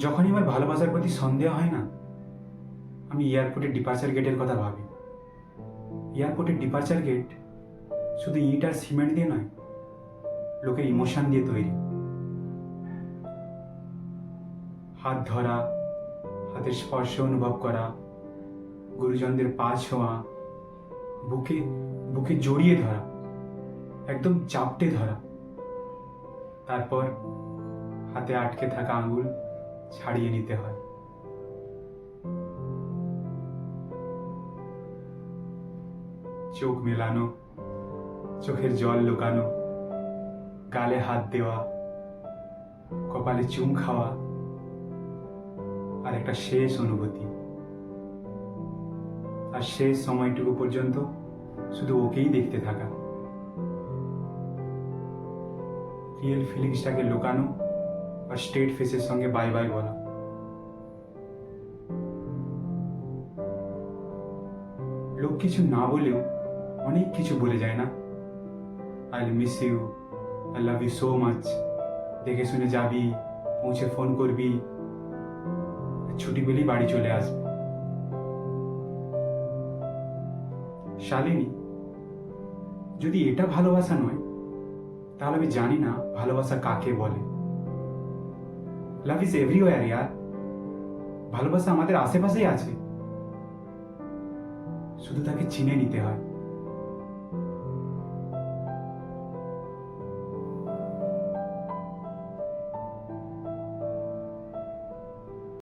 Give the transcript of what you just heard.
যখনই আমার ভালোবাসার প্রতি সন্দেহ হয় না, আমি এয়ারপোর্টের ডিপার্চার গেটের কথা ভাবি। এয়ারপোর্টের ডিপার্চার গেট শুধু ইট আর সিমেন্ট দিয়ে নয়, লোকের ইমোশন দিয়ে তৈরি। হাত ধরা, হাতের স্পর্শ অনুভব করা, গুরুজনদের পা ছোঁয়া, বুকে বুকে জড়িয়ে ধরা, একদম চাপটে ধরা, তারপর হাতে আটকে থাকা আঙুল ছাড়িয়ে নিতে হয়। চোখ মেলানো, চোখের জল লুকানো, গালে হাত দেওয়া, কপালে চুম খাওয়া, আর একটা শেষ অনুভূতি। আর শেষ সময়টুকু পর্যন্ত শুধু ওকেই দেখতে থাকা। রিয়েল ফিলিংসটাকে লুকানো আর স্ট্রেট ফেসের সঙ্গে বাই বাই বলা। লোক কিছু না বলেও অনেক কিছু বলে যায় না। I miss you, I love you so much, দেখে শুনে যাবি, পৌঁছে ফোন করবি, ছুটি পেলেই বাড়ি চলে আসবি। শালিনী, যদি এটা ভালোবাসা নয়, তাহলে আমি জানি না ভালোবাসা কাকে বলে। লাভ ইজ এভরিওয়্যার ইয়ার। ভালোবাসা আমাদের আশেপাশেই আছে, শুধু তাকে চিনে নিতে হয়।